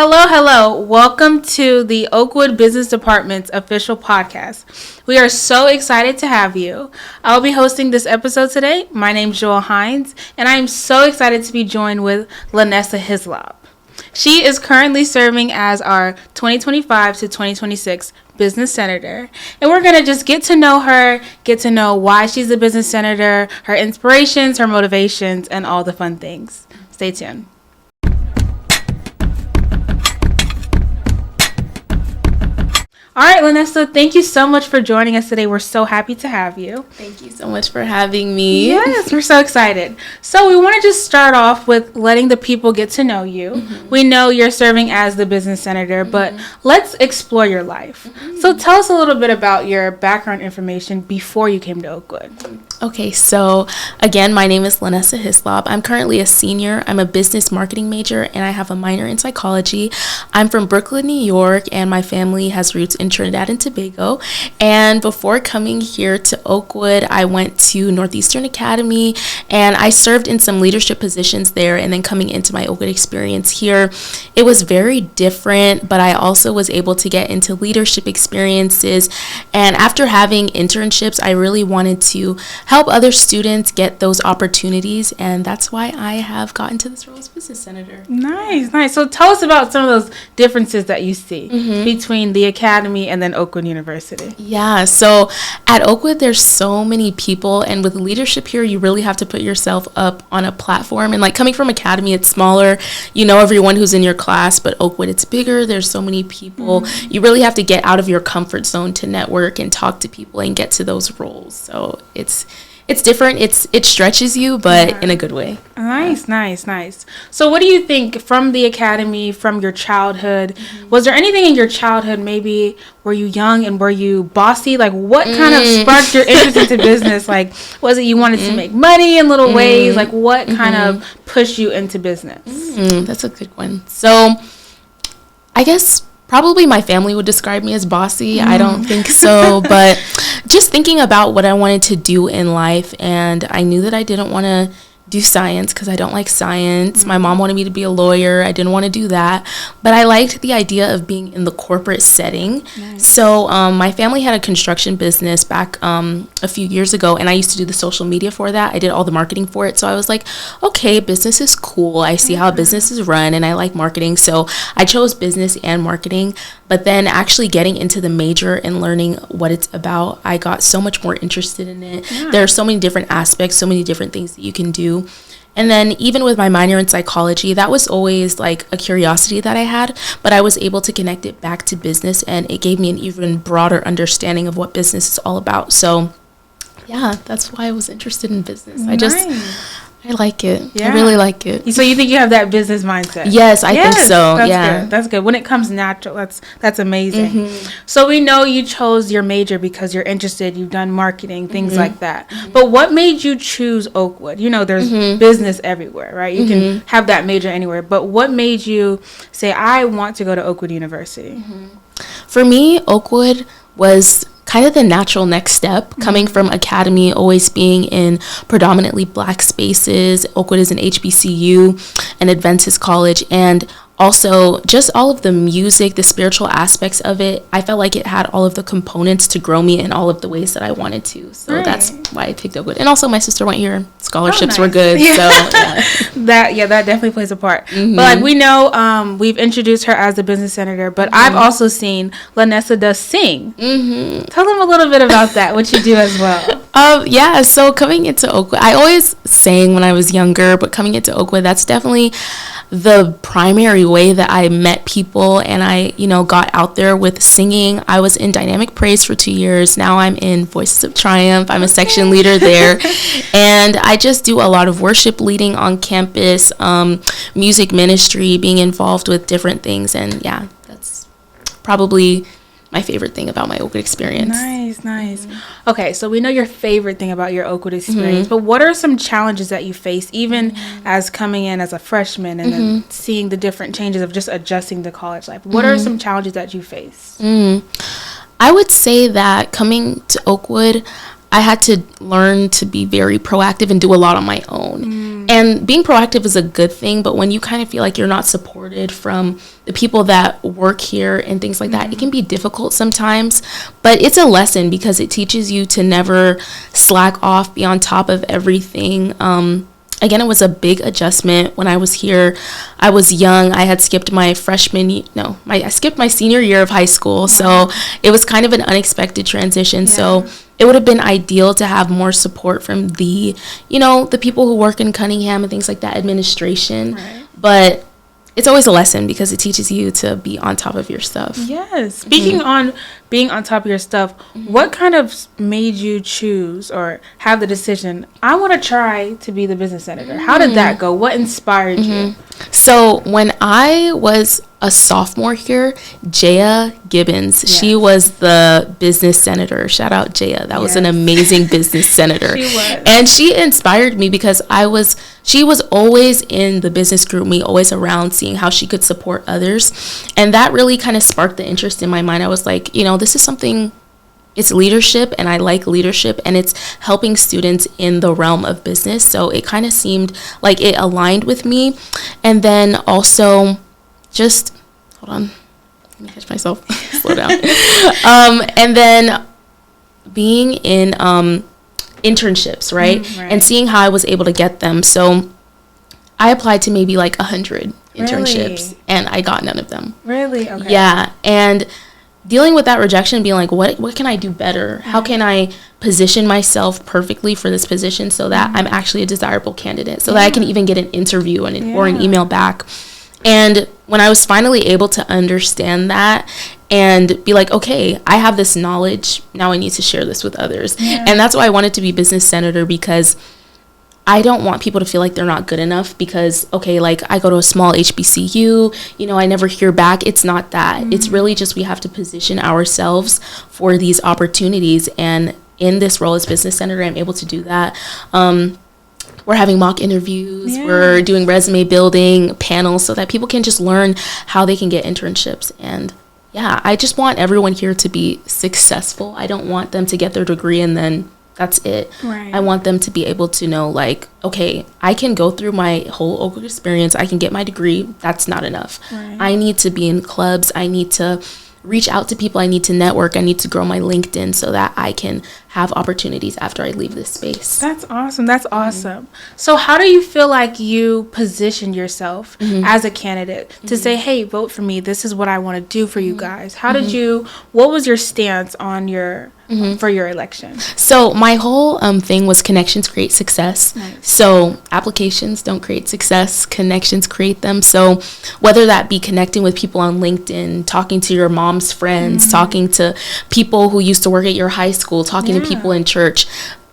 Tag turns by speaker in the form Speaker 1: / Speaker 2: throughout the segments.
Speaker 1: Hello, hello. Welcome to the Oakwood Business Department's official podcast. We are so excited to have you. I'll be hosting this episode today. My name's Joel Hines, and I am so excited to be joined with Lynessa Hislop. She is currently serving as our 2025 to 2026 Business Senator, and we're going to just get to know her, get to know why she's a business senator, her inspirations, her motivations, and all the fun things. Stay tuned. All right, Lynessa, thank you so much for joining us today. We're so happy to have you.
Speaker 2: Thank you so much for having me.
Speaker 1: Yes, we're so excited. So we want to just start off with letting the people get to know you. Mm-hmm. We know you're serving as the business senator, but let's explore your life. So tell us a little bit about your background information before you came to Oakwood.
Speaker 2: Okay, so again, my name is Lynessa Hislop. I'm currently a senior. I'm a business marketing major, and I have a minor in psychology. I'm from Brooklyn, New York, and my family has roots in Trinidad and Tobago. And before coming here to Oakwood, I went to Northeastern Academy, and I served in some leadership positions there. And then coming into my Oakwood experience here, it was very different, but I also was able to get into leadership experiences. And after having internships, I really wanted to help other students get those opportunities, and that's why I have gotten to this role as business senator.
Speaker 1: Nice. So tell us about some of those differences that you see between the academy and then Oakwood University.
Speaker 2: Yeah, so at Oakwood, there's so many people, and with leadership here, you really have to put yourself up on a platform. And like coming from academy, it's smaller, you know everyone who's in your class, but Oakwood, it's bigger. There's so many people. You really have to get out of your comfort zone to network and talk to people and get to those roles. So it's different. It stretches you, but in a good way.
Speaker 1: Nice. So what do you think from the academy, from your childhood? Was there anything in your childhood, maybe were you young and were you bossy? Like what kind of sparked your interest into business? Like was it you wanted to make money in little ways? Like what kind of pushed you into business?
Speaker 2: That's a good one. So I guess probably my family would describe me as bossy. I don't think so, but just thinking about what I wanted to do in life, and I knew that I didn't want to do science because I don't like science. My mom wanted me to be a lawyer. I didn't want to do that, but I liked the idea of being in the corporate setting. So my family had a construction business back a few years ago, and I used to do the social media for that. I did all the marketing for it. So I was like, okay, business is cool. I see how business is run, and I like marketing. So I chose business and marketing. But then actually getting into the major and learning what it's about, I got so much more interested in it. There are so many different aspects, so many different things that you can do. And then even with my minor in psychology, that was always like a curiosity that I had, but I was able to connect it back to business, and it gave me an even broader understanding of what business is all about. So yeah, that's why I was interested in business. I like it. I really like it.
Speaker 1: So you think you have that business mindset?
Speaker 2: Yes, I think so.
Speaker 1: That's good. When it comes natural, that's amazing. So we know you chose your major because you're interested. You've done marketing, things like that. But what made you choose Oakwood? You know, there's business everywhere, right? You can have that major anywhere. But what made you say, I want to go to Oakwood University?
Speaker 2: For me, Oakwood was kind of the natural next step, coming from academy, always being in predominantly Black spaces. Oakwood is an HBCU, an Adventist college, and also just all of the music, the spiritual aspects of it. I felt like it had all of the components to grow me in all of the ways that I wanted to. So that's why I picked Oakwood. And also my sister went here. Scholarships were good. So
Speaker 1: that definitely plays a part. But like we know, we've introduced her as the business senator, but I've also seen Lynessa does sing. Tell them a little bit about that, what you do as well.
Speaker 2: So coming into Oakwood, I always sang when I was younger, but coming into Oakwood, that's definitely the primary way that I met people, and I, got out there with singing. I was in dynamic praise for 2 years. Now I'm in Voices of Triumph. I'm a section leader there, and I just do a lot of worship leading on campus, music ministry, being involved with different things, and that's probably my favorite thing about my Oakwood experience.
Speaker 1: Nice. Okay, so we know your favorite thing about your Oakwood experience, but what are some challenges that you face, even as coming in as a freshman and then seeing the different changes of just adjusting to college life? What are some challenges that you face?
Speaker 2: I would say that coming to Oakwood, I had to learn to be very proactive and do a lot on my own. And being proactive is a good thing, but when you kind of feel like you're not supported from the people that work here and things like that, it can be difficult sometimes. But it's a lesson because it teaches you to never slack off, be on top of everything. Again, it was a big adjustment when I was here. I was young. I had skipped my I skipped my senior year of high school. Wow. So it was kind of an unexpected transition. Yeah. So it would have been ideal to have more support from the people who work in Cunningham and things like that, administration. Right. But it's always a lesson because it teaches you to be on top of your stuff.
Speaker 1: Yes. Speaking on being on top of your stuff, what kind of made you choose or have the decision, I want to try to be the business senator? How did that go? What inspired you?
Speaker 2: So when I was a sophomore here, Jaya Gibbons, she was the business senator. Shout out Jaya. That was an amazing business senator. She was. And she inspired me because she was always in the business group, me always around, seeing how she could support others. And that really kind of sparked the interest in my mind. I was like, this is something, it's leadership, and I like leadership, and it's helping students in the realm of business. So it kind of seemed like it aligned with me. And then also just, hold on, let me catch myself, slow down. And then being in internships, right? And seeing how I was able to get them. So I applied to maybe like 100 internships, and I got none of them.
Speaker 1: Really? Okay.
Speaker 2: Yeah, and dealing with that rejection, being like, what can I do better? How can I position myself perfectly for this position so that I'm actually a desirable candidate, so that I can even get an interview or an email back? And when I was finally able to understand that and be like, okay, I have this knowledge, now I need to share this with others. Yeah. And that's why I wanted to be business senator, because I don't want people to feel like they're not good enough because, okay, like I go to a small HBCU, I never hear back. It's not that. It's really just we have to position ourselves for these opportunities. And in this role as business senator, I'm able to do that. We're having mock interviews. Yeah. We're doing resume building panels so that people can just learn how they can get internships. And yeah, I just want everyone here to be successful. I don't want them to get their degree and then that's it. Right. I want them to be able to know, like, okay, I can go through my whole Oakwood experience. I can get my degree. That's not enough. Right. I need to be in clubs. I need to reach out to people. I need to network. I need to grow my LinkedIn so that I can have opportunities after I leave this space.
Speaker 1: That's awesome. That's awesome. So how do you feel like you positioned yourself as a candidate to say, hey, vote for me. This is what I want to do for you guys. How did what was your stance on for your election?
Speaker 2: So my whole thing was connections create success. Nice. So applications don't create success, connections create them. So whether that be connecting with people on LinkedIn, talking to your mom's friends, talking to people who used to work at your high school, talking to people in church,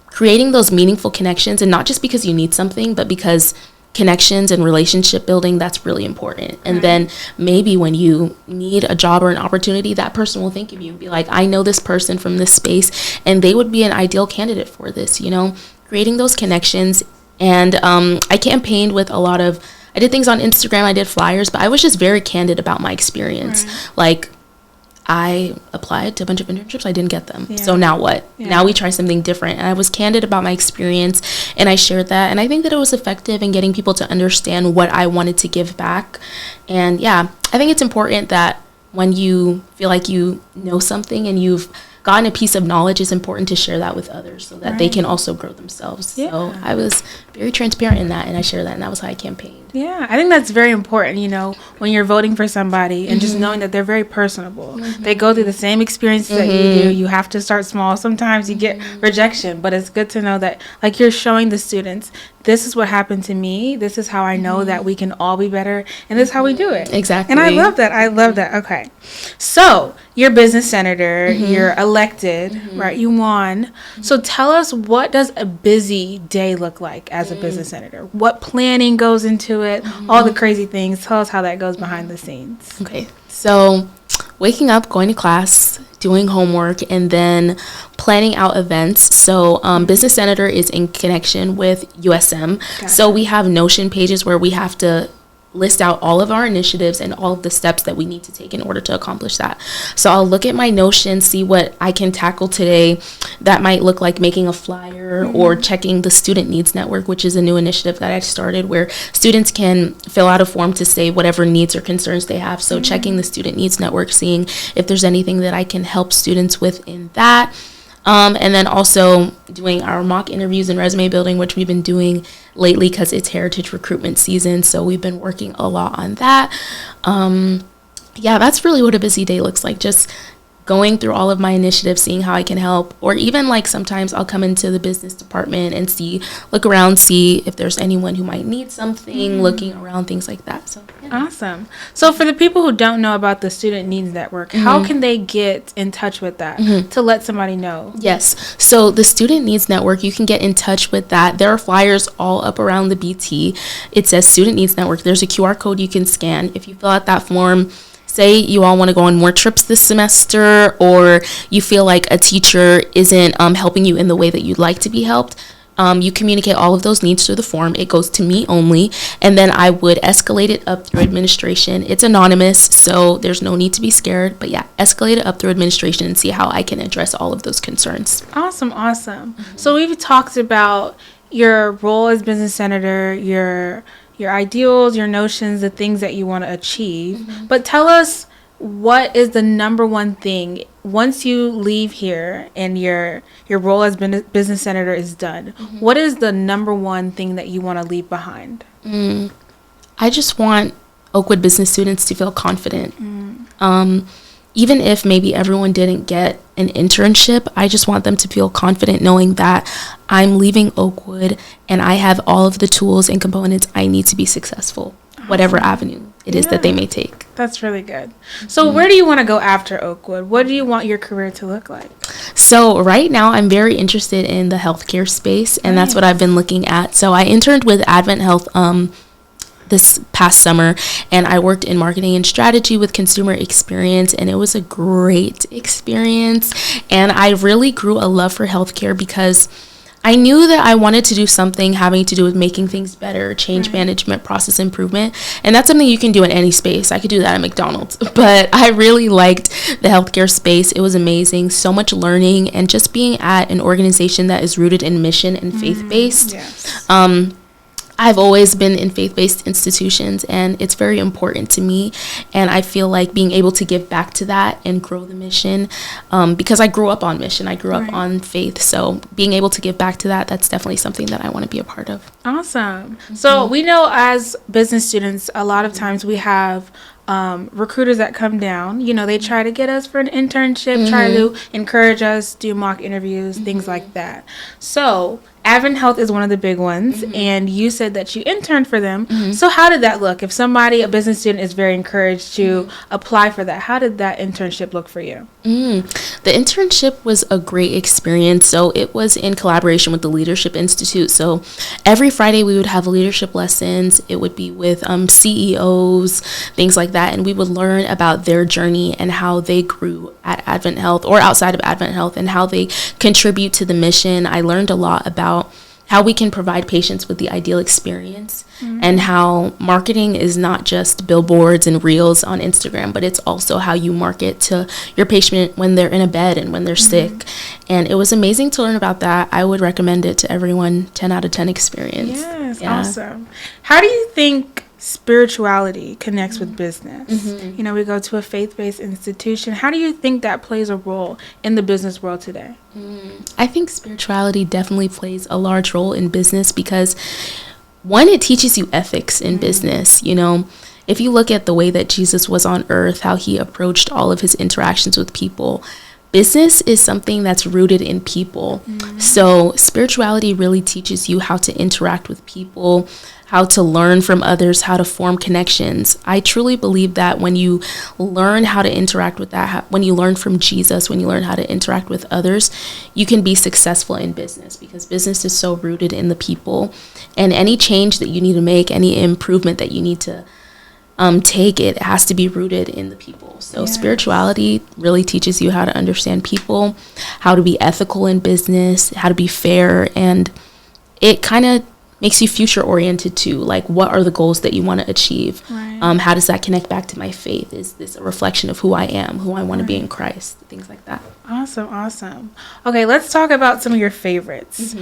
Speaker 2: creating those meaningful connections, and not just because you need something, but because connections and relationship building, that's really important. And then maybe when you need a job or an opportunity, that person will think of you and be like, I know this person from this space and they would be an ideal candidate for this, creating those connections. And I campaigned with I did things on Instagram, I did flyers, but I was just very candid about my experience. Like, I applied to a bunch of internships. I didn't get them. Yeah. So now what? Yeah. Now we try something different. And I was candid about my experience and I shared that. And I think that it was effective in getting people to understand what I wanted to give back. And yeah, I think it's important that when you feel like you know something and you've gotten a piece of knowledge, it's important to share that with others so that they can also grow themselves. Yeah. So I was very transparent in that and I shared that, and that was how I campaigned.
Speaker 1: Yeah, I think that's very important, when you're voting for somebody and just knowing that they're very personable. They go through the same experiences that you do. You have to start small. Sometimes you get rejection, but it's good to know that, like, you're showing the students, this is what happened to me. This is how I know that we can all be better, and this is how we do it.
Speaker 2: Exactly.
Speaker 1: And I love that. Okay. So, you're business senator. You're elected, right? You won. So, tell us, what does a busy day look like as a business senator? What planning goes into it? All the crazy things. Tell us how that goes behind the scenes.
Speaker 2: Okay. So, waking up, going to class, doing homework, and then planning out events. So Business Senator is in connection with USM. Gotcha. So we have Notion pages where we have to list out all of our initiatives and all of the steps that we need to take in order to accomplish that. So I'll look at my Notion, see what I can tackle today. That might look like making a flyer or checking the Student Needs Network, which is a new initiative that I started where students can fill out a form to say whatever needs or concerns they have. So checking the Student Needs Network, seeing if there's anything that I can help students with in that. And then also doing our mock interviews and resume building, which we've been doing lately because it's heritage recruitment season. So we've been working a lot on that. Yeah, that's really what a busy day looks like. Just going through all of my initiatives, seeing how I can help, or even like sometimes I'll come into the business department and look around, see if there's anyone who might need something, looking around, things like that. So yeah.
Speaker 1: Awesome. So for the people who don't know about the Student Needs Network, how can they get in touch with that to let somebody know?
Speaker 2: Yes. So the Student Needs Network, you can get in touch with that. There are flyers all up around the BT. It says Student Needs Network. There's a QR code you can scan. If you fill out that form, say you all want to go on more trips this semester, or you feel like a teacher isn't helping you in the way that you'd like to be helped, you communicate all of those needs through the form. It goes to me only, and then I would escalate it up through administration. It's anonymous, so there's no need to be scared, but yeah, escalate it up through administration and see how I can address all of those concerns.
Speaker 1: Awesome. So we've talked about your role as business senator, your ideals, your notions, the things that you want to achieve. But tell us, what is the number one thing once you leave here and your role as business senator is done? What is the number one thing that you want to leave behind?
Speaker 2: I just want Oakwood business students to feel confident. Even if maybe everyone didn't get an internship, I just want them to feel confident knowing that I'm leaving Oakwood and I have all of the tools and components I need to be successful, whatever avenue it is that they may take.
Speaker 1: That's really good. So where do you want to go after Oakwood? What do you want your career to look like?
Speaker 2: So right now I'm very interested in the healthcare space, and that's what I've been looking at. So I interned with Advent Health this past summer, and I worked in marketing and strategy with consumer experience, and it was a great experience. And I really grew a love for healthcare because I knew that I wanted to do something having to do with making things better, change management, process improvement. And that's something you can do in any space. I could do that at McDonald's. But I really liked the healthcare space. It was amazing. So much learning, and just being at an organization that is rooted in mission and faith-based.
Speaker 1: Yes.
Speaker 2: I've always been in faith-based institutions, and it's very important to me. And I feel like being able to give back to that and grow the mission, because I grew up on mission. I grew up on faith. So being able to give back to that, that's definitely something that I want to be a part of.
Speaker 1: Awesome. So we know as business students, a lot of times we have recruiters that come down. You know, they try to get us for an internship, try to encourage us, do mock interviews, things like that. So Advent Health is one of the big ones, and you said that you interned for them. So how did that look? If somebody, a business student, is very encouraged to apply for that, how did that internship look for you?
Speaker 2: The internship was a great experience. So it was in collaboration with the Leadership Institute. So every Friday we would have leadership lessons. It would be with CEOs, things like that, and we would learn about their journey and how they grew at Advent Health or outside of Advent Health and how they contribute to the mission. I learned a lot about how we can provide patients with the ideal experience, and how marketing is not just billboards and reels on Instagram, but it's also how you market to your patient when they're in a bed and when they're sick. And it was amazing to learn about that. I would recommend it to everyone. 10 out of 10 experience.
Speaker 1: Yes, awesome. How do you think spirituality connects with business? You know, we go to a faith-based institution. How do you think that plays a role in the business world today?
Speaker 2: I think spirituality definitely plays a large role in business because, one, it teaches you ethics in business. You know, if you look at the way that Jesus was on earth, how he approached all of his interactions with people, business is something that's rooted in people. So spirituality really teaches you how to interact with people, how to learn from others, how to form connections. I truly believe that when you learn how to interact with that, when you learn from Jesus, when you learn how to interact with others, you can be successful in business, because business is so rooted in the people. And any change that you need to make, any improvement that you need to take, it has to be rooted in the people. So spirituality really teaches you how to understand people, how to be ethical in business, how to be fair, and it kind of makes you future oriented too. Like, what are the goals that you want to achieve?
Speaker 1: Right.
Speaker 2: How does that connect back to my faith? Is this a reflection of who I am, who I want to be in Christ? Things like that.
Speaker 1: Awesome. Okay, let's talk about some of your favorites.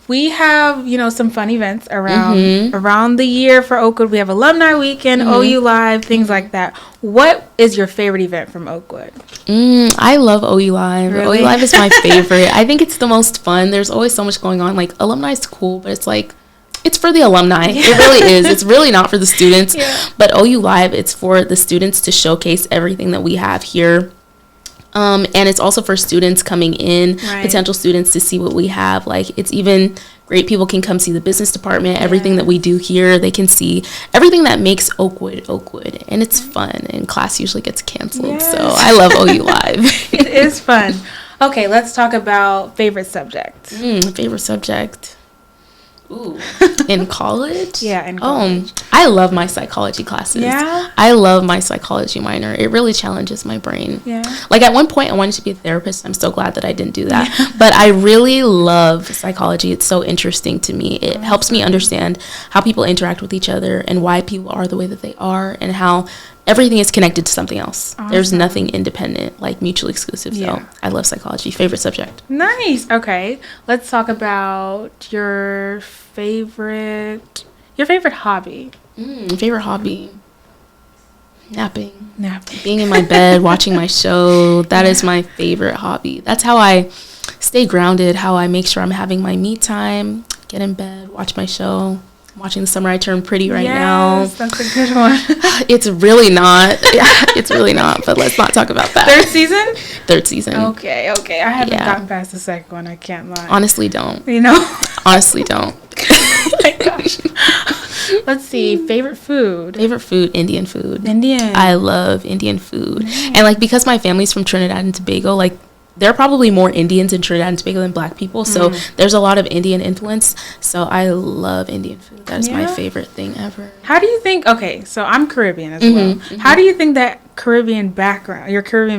Speaker 1: We have, some fun events around the year for Oakwood. We have Alumni Weekend, OU Live, things like that. What is your favorite event from Oakwood?
Speaker 2: I love OU Live.
Speaker 1: Really?
Speaker 2: OU Live is my favorite. I think it's the most fun. There's always so much going on. Like, alumni is cool, but it's like, it's for the alumni. Yeah. It really is. It's really not for the students. Yeah. But OU Live, it's for the students to showcase everything that we have here. And it's also for students coming in, potential students, to see what we have. Like, it's even great. People can come see the business department, everything that we do here. They can see everything that makes Oakwood. And it's fun. And class usually gets canceled. Yes. So I love OU Live.
Speaker 1: It is fun. Okay, let's talk about favorite subject.
Speaker 2: Favorite subject. Ooh. In college?
Speaker 1: Yeah, in college.
Speaker 2: I love my psychology classes.
Speaker 1: Yeah?
Speaker 2: I love my psychology minor. It really challenges my brain.
Speaker 1: Yeah.
Speaker 2: Like, at one point, I wanted to be a therapist. I'm so glad that I didn't do that. Yeah. But I really love psychology. It's so interesting to me. It helps me understand how people interact with each other and why people are the way that they are, and how everything is connected to something else. Awesome. There's nothing independent, like mutually exclusive. So I love psychology. Favorite subject.
Speaker 1: Nice. Okay. Let's talk about your favorite hobby.
Speaker 2: Favorite hobby. Napping. Being in my bed, watching my show. That is my favorite hobby. That's how I stay grounded, how I make sure I'm having my me time, get in bed, watch my show. I'm watching The Summer I Turned Pretty now.
Speaker 1: Yes, that's a good one.
Speaker 2: It's really not. It's really not, but let's not talk about that. Third season.
Speaker 1: Okay. I haven't gotten past the second one. I can't lie.
Speaker 2: Honestly, don't. Honestly, don't.
Speaker 1: Oh my gosh. Let's see. Favorite food,
Speaker 2: Indian food.
Speaker 1: Indian.
Speaker 2: I love Indian food. And, like, because my family's from Trinidad and Tobago, like, there are probably more Indians in Trinidad and Tobago than Black people, so there's a lot of Indian influence. So I love Indian food. That is my favorite thing ever.
Speaker 1: How do you think? Okay, so I'm Caribbean as well. How do you think that your Caribbean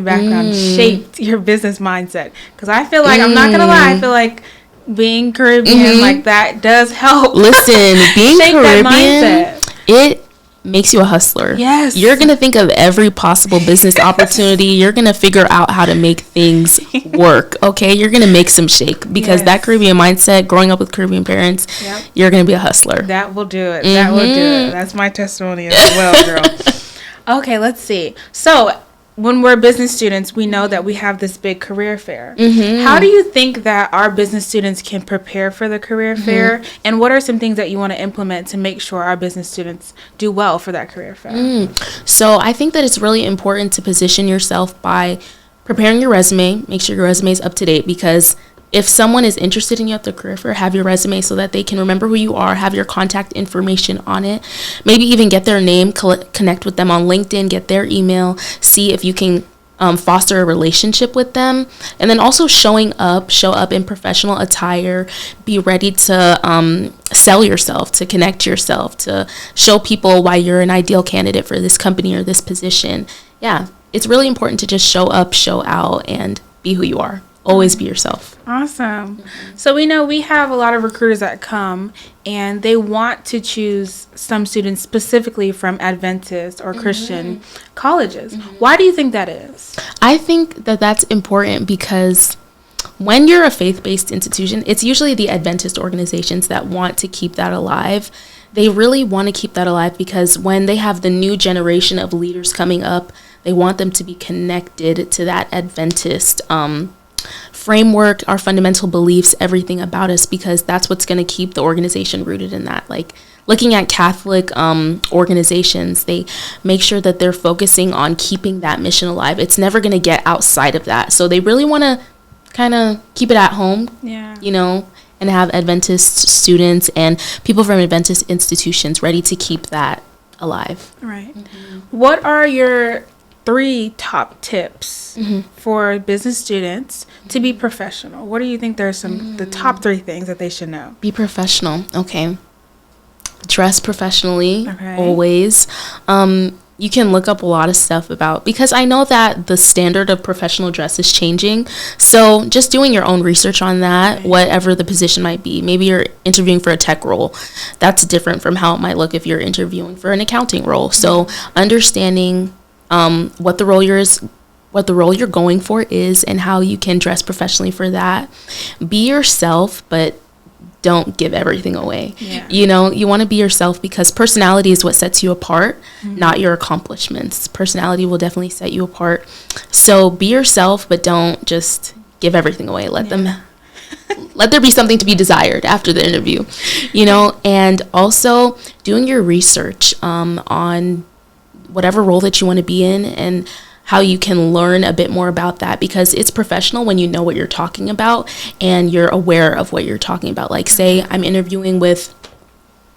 Speaker 1: background shaped your business mindset? Because I feel like I'm not gonna lie, I feel like being Caribbean like that does help.
Speaker 2: Listen, being
Speaker 1: shape
Speaker 2: Caribbean,
Speaker 1: that mindset.
Speaker 2: It makes you a hustler.
Speaker 1: Yes.
Speaker 2: You're going to think of every possible business opportunity. You're going to figure out how to make things work, okay? You're going to make some shake because that Caribbean mindset, growing up with Caribbean parents, you're going to be a hustler.
Speaker 1: That will do it. That will do it. That's my testimony as well, girl. Okay, let's see. So, when we're business students, we know that we have this big career fair. How do you think that our business students can prepare for the career fair? And what are some things that you want to implement to make sure our business students do well for that career fair?
Speaker 2: So I think that it's really important to position yourself by preparing your resume. Make sure your resume is up to date, because if someone is interested in you at the career fair, have your resume so that they can remember who you are, have your contact information on it, maybe even get their name, connect with them on LinkedIn, get their email, see if you can foster a relationship with them. And then also show up in professional attire, be ready to sell yourself, to connect yourself, to show people why you're an ideal candidate for this company or this position. Yeah, it's really important to just show up, show out, and be who you are. Always be yourself.
Speaker 1: Awesome. So we know we have a lot of recruiters that come and they want to choose some students specifically from Adventist or Christian colleges. Why do you think that is?
Speaker 2: I think that that's important because when you're a faith-based institution, it's usually the Adventist organizations that want to keep that alive. They really want to keep that alive because when they have the new generation of leaders coming up, they want them to be connected to that Adventist framework, our fundamental beliefs, everything about us, because that's what's going to keep the organization rooted in that. Like, looking at Catholic organizations, they make sure that they're focusing on keeping that mission alive. It's never going to get outside of that. So they really want to kind of keep it at home, and have Adventist students and people from Adventist institutions ready to keep that alive.
Speaker 1: Right. What are your 3 top tips for business students to be professional? What do you think there's the top 3 things that they should know?
Speaker 2: Be professional. Okay. Dress professionally, always. you can look up a lot of stuff about, because I know that the standard of professional dress is changing. So just doing your own research on that, right. Whatever the position might be. Maybe you're interviewing for a tech role. That's different from how it might look if you're interviewing for an accounting role. So understanding what the role you're going for is and how you can dress professionally for that. Be yourself, but don't give everything away. Yeah. You know, you want to be yourself because personality is what sets you apart, not your accomplishments. Personality will definitely set you apart. So be yourself, but don't just give everything away. Let there be something to be desired after the interview, you know, and also doing your research on whatever role that you want to be in and how you can learn a bit more about that, because it's professional when you know what you're talking about and you're aware of what you're talking about. Like, say I'm interviewing with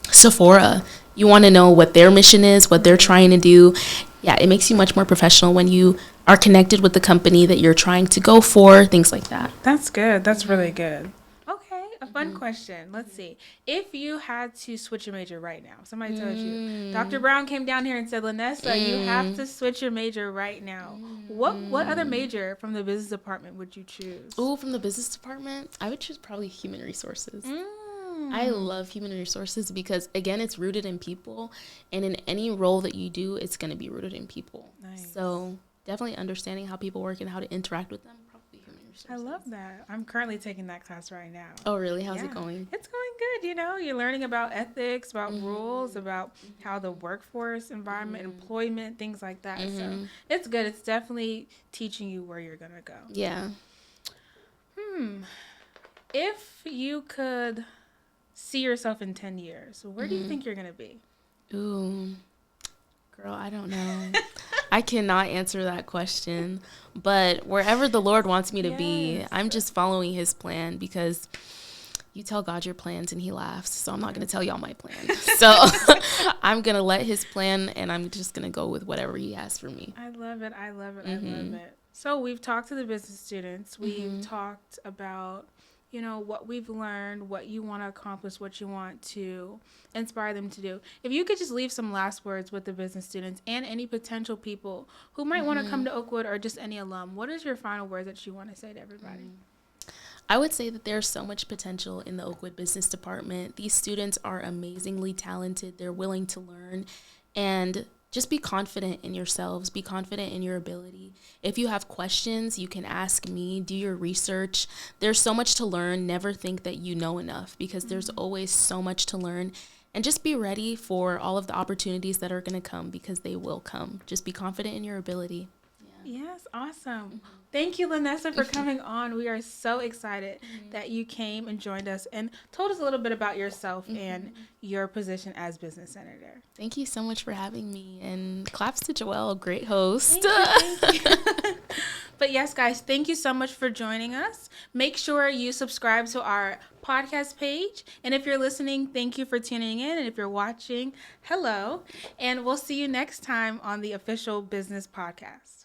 Speaker 2: Sephora. You want to know what their mission is, what they're trying to do. Yeah, it makes you much more professional when you are connected with the company that you're trying to go for, things like that.
Speaker 1: That's good. That's really good. A fun question. Let's see. If you had to switch your major right now, somebody tells you, Dr. Brown came down here and said, Lynessa, you have to switch your major right now. What other major from the business department would you choose?
Speaker 2: Oh, from the business department? I would choose probably human resources. I love human resources because, again, it's rooted in people. And in any role that you do, it's going to be rooted in people. Nice. So definitely understanding how people work and how to interact with them.
Speaker 1: I love that. I'm currently taking that class right now.
Speaker 2: Oh, really? How's it going?
Speaker 1: It's going good. You know, you're learning about ethics, about rules, about how the workforce environment, employment, things like that. So it's good. It's definitely teaching you where you're going to go.
Speaker 2: Yeah.
Speaker 1: If you could see yourself in 10 years, where do you think you're going to be?
Speaker 2: Ooh. Girl, I don't know. I cannot answer that question. But wherever the Lord wants me to be, I'm just following his plan, because you tell God your plans and he laughs. So I'm not going to tell y'all my plan. So I'm going to let his plan, and I'm just going to go with whatever he has for me.
Speaker 1: I love it. I love it. I love it. So we've talked to the business students. We've talked about, you know, what we've learned, what you want to accomplish, what you want to inspire them to do. If you could just leave some last words with the business students and any potential people who might want to come to Oakwood, or just any alum, what is your final words that you want to say to everybody?
Speaker 2: I would say that there's so much potential in the Oakwood Business Department. These students are amazingly talented. They're willing to learn, and just be confident in yourselves. Be confident in your ability. If you have questions, you can ask me. Do your research. There's so much to learn. Never think that you know enough, because there's always so much to learn. And just be ready for all of the opportunities that are going to come, because they will come. Just be confident in your ability.
Speaker 1: Yes, awesome. Thank you, Lynessa, for coming on. We are so excited that you came and joined us and told us a little bit about yourself and your position as business senator.
Speaker 2: Thank you so much for having me, and claps to Joelle, great host.
Speaker 1: Thank you. But yes, guys, thank you so much for joining us. Make sure you subscribe to our podcast page. And if you're listening, thank you for tuning in. And if you're watching, hello. And we'll see you next time on the Official Business Podcast.